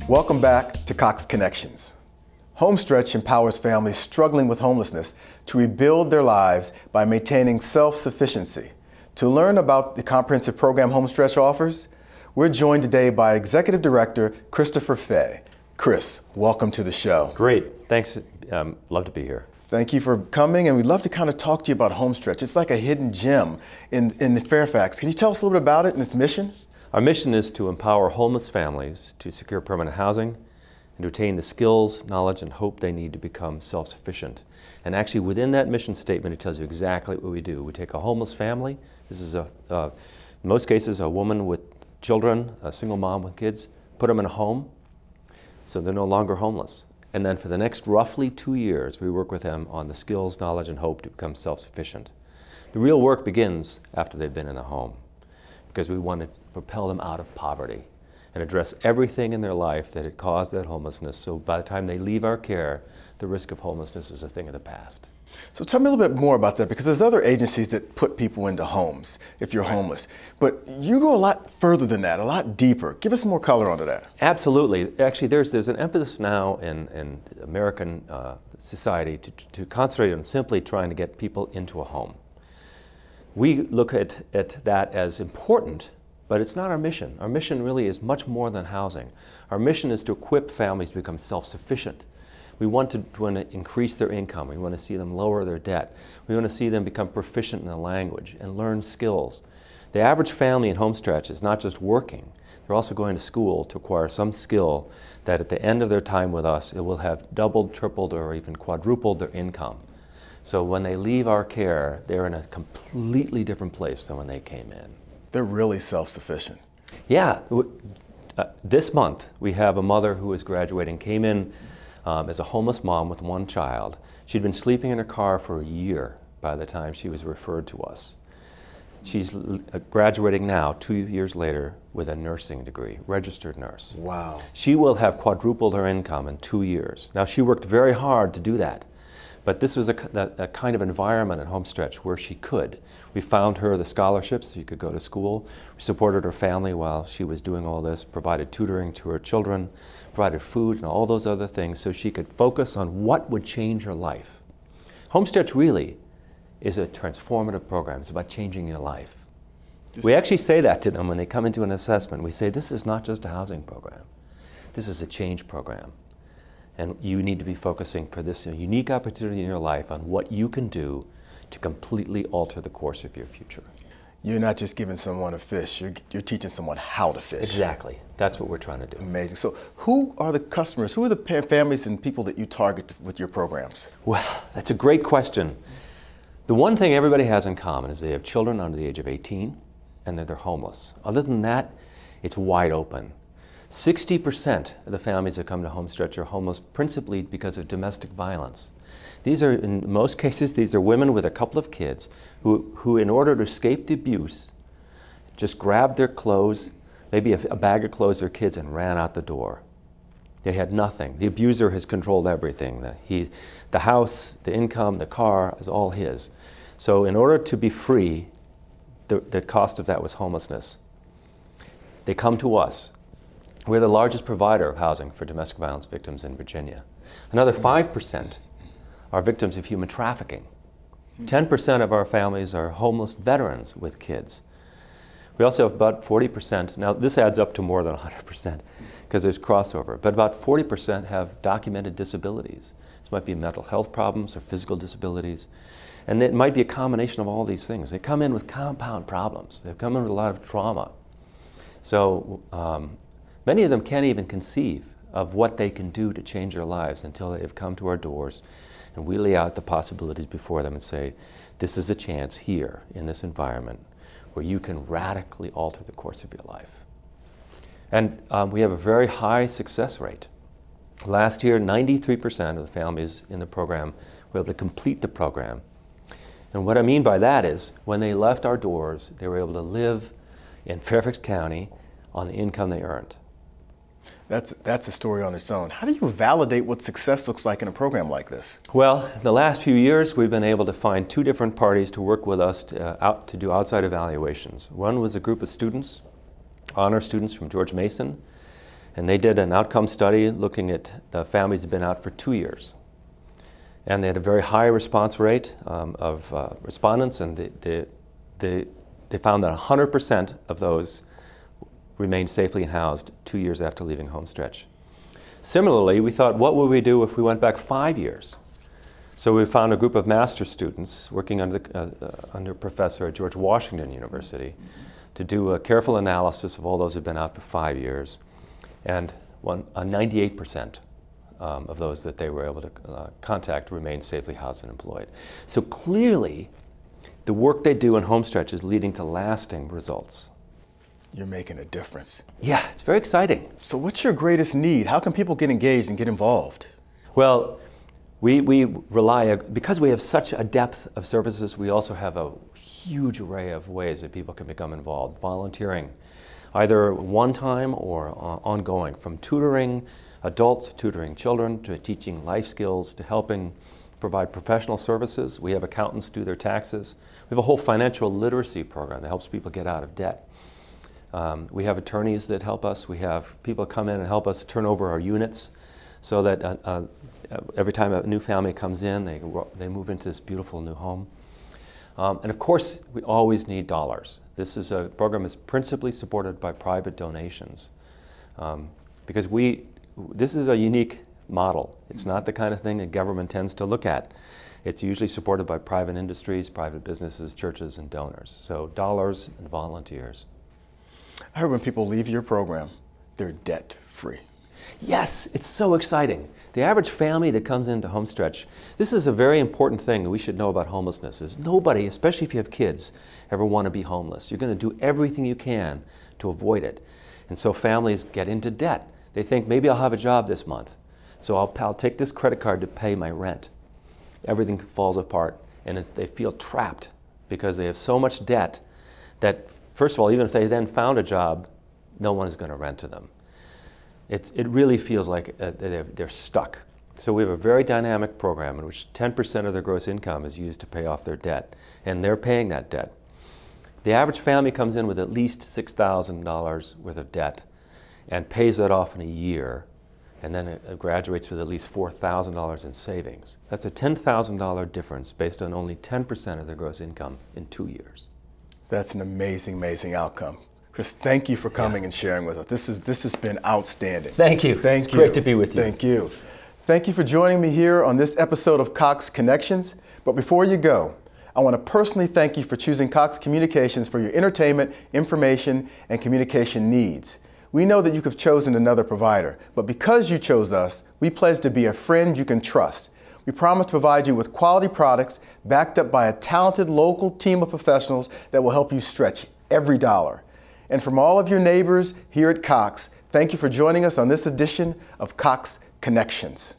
Welcome back to Cox Connections. Homestretch empowers families struggling with homelessness to rebuild their lives by maintaining self-sufficiency. To learn about the comprehensive program Homestretch offers, we're joined today by Executive Director Christopher Fay. Chris, welcome to the show. Great, thanks. Love to be here. Thank you for coming, and we'd love to kind of talk to you about Homestretch. It's like a hidden gem in Fairfax. Can you tell us a little bit about it and its mission? Our mission is to empower homeless families to secure permanent housing and to attain the skills, knowledge, and hope they need to become self-sufficient. And actually within that mission statement, it tells you exactly what we do. We take a homeless family. This is, in most cases, a woman with children, a single mom with kids, put them in a home so they're no longer homeless. And then for the next roughly 2 years, we work with them on the skills, knowledge, and hope to become self-sufficient. The real work begins after they've been in a home, because we want to propel them out of poverty and address everything in their life that had caused that homelessness, so by the time they leave our care, the risk of homelessness is a thing of the past. So tell me a little bit more about that, because there's other agencies that put people into homes if you're homeless. But you go a lot further than that, a lot deeper. Give us more color onto that. Absolutely. Actually, there's an emphasis now in American society to concentrate on simply trying to get people into a home. We look at that as important, but it's not our mission. Our mission really is much more than housing. Our mission is to equip families to become self-sufficient. We want to increase their income. We want to see them lower their debt. We want to see them become proficient in the language and learn skills. The average family in Homestretch is not just working, they're also going to school to acquire some skill that at the end of their time with us, it will have doubled, tripled, or even quadrupled their income. So when they leave our care, they're in a completely different place than when they came in. They're really self-sufficient. Yeah. This month, we have a mother who is graduating, came in as a homeless mom with one child. She'd been sleeping in her car for a year by the time she was referred to us. She's graduating now, 2 years later, with a nursing degree, registered nurse. Wow. She will have quadrupled her income in 2 years. Now, she worked very hard to do that. But this was a kind of environment at Homestretch where she could. We found her the scholarships so she could go to school. We supported her family while she was doing all this, provided tutoring to her children, provided food and all those other things so she could focus on what would change her life. Homestretch really is a transformative program. It's about changing your life. We actually say that to them when they come into an assessment. We say, this is not just a housing program. This is a change program. And you need to be focusing for this unique opportunity in your life on what you can do to completely alter the course of your future. You're not just giving someone a fish, you're teaching someone how to fish. Exactly. That's what we're trying to do. Amazing. So who are the customers? Who are the families and people that you target with your programs? Well, that's a great question. The one thing everybody has in common is they have children under the age of 18 and that they're homeless. Other than that, it's wide open. 60% of the families that come to Homestretch are homeless principally because of domestic violence. These are, in most cases, these are women with a couple of kids who in order to escape the abuse, just grabbed their clothes, maybe a bag of clothes, their kids, and ran out the door. They had nothing. The abuser has controlled everything. The house, the income, the car is all his. So in order to be free, the cost of that was homelessness. They come to us. We're the largest provider of housing for domestic violence victims in Virginia. Another 5% are victims of human trafficking. 10% of our families are homeless veterans with kids. We also have about 40%, now this adds up to more than 100% because there's crossover, but about 40% have documented disabilities. This might be mental health problems or physical disabilities. And it might be a combination of all these things. They come in with compound problems. They come in with a lot of trauma. So many of them can't even conceive of what they can do to change their lives until they have come to our doors and we lay out the possibilities before them and say, this is a chance here in this environment where you can radically alter the course of your life. And we have a very high success rate. Last year, 93% of the families in the program were able to complete the program. And what I mean by that is when they left our doors, they were able to live in Fairfax County on the income they earned. That's a story on its own. How do you validate what success looks like in a program like this? Well, in the last few years, we've been able to find two different parties to work with us to do outside evaluations. One was a group of students, honor students from George Mason, And they did an outcome study looking at the families that had been out for 2 years. And they had a very high response rate of respondents, and they found that 100% of those remained safely housed 2 years after leaving Homestretch. Similarly, we thought, what would we do if we went back 5 years? So we found a group of master's students working under a professor at George Washington University to do a careful analysis of all those who've been out for 5 years. And 98% of those that they were able to contact remained safely housed and employed. So clearly, the work they do in Homestretch is leading to lasting results. You're making a difference. Yeah, it's very exciting. So what's your greatest need? How can people get engaged and get involved? Well, we rely, because we have such a depth of services, we also have a huge array of ways that people can become involved. Volunteering, either one-time or ongoing, from tutoring adults, tutoring children, to teaching life skills, to helping provide professional services. We have accountants do their taxes. We have a whole financial literacy program that helps people get out of debt. We have attorneys that help us. We have people come in and help us turn over our units so that every time a new family comes in, they move into this beautiful new home. And of course, we always need dollars. This is a program that's principally supported by private donations because this is a unique model. It's not the kind of thing that government tends to look at. It's usually supported by private industries, private businesses, churches, and donors. So dollars and volunteers. I heard when people leave your program, they're debt-free. Yes, it's so exciting. The average family that comes into Homestretch, this is a very important thing that we should know about homelessness, is nobody, especially if you have kids, ever want to be homeless. You're going to do everything you can to avoid it. And so families get into debt. They think, maybe I'll have a job this month, so I'll take this credit card to pay my rent. Everything falls apart, and they feel trapped because they have so much debt that, first of all, even if they then found a job, no one is going to rent to them. It really feels like they're stuck. So we have a very dynamic program in which 10% of their gross income is used to pay off their debt, and they're paying that debt. The average family comes in with at least $6,000 worth of debt and pays that off in a year, and then it graduates with at least $4,000 in savings. That's a $10,000 difference based on only 10% of their gross income in 2 years. That's an amazing, amazing outcome. Chris, thank you for coming and sharing with us. This has been outstanding. Thank you. Thank you. It's great to be with you. Thank you. Thank you for joining me here on this episode of Cox Connections. But before you go, I want to personally thank you for choosing Cox Communications for your entertainment, information, and communication needs. We know that you have chosen another provider, but because you chose us, we pledge to be a friend you can trust. We promise to provide you with quality products backed up by a talented local team of professionals that will help you stretch every dollar. And from all of your neighbors here at Cox, thank you for joining us on this edition of Cox Connections.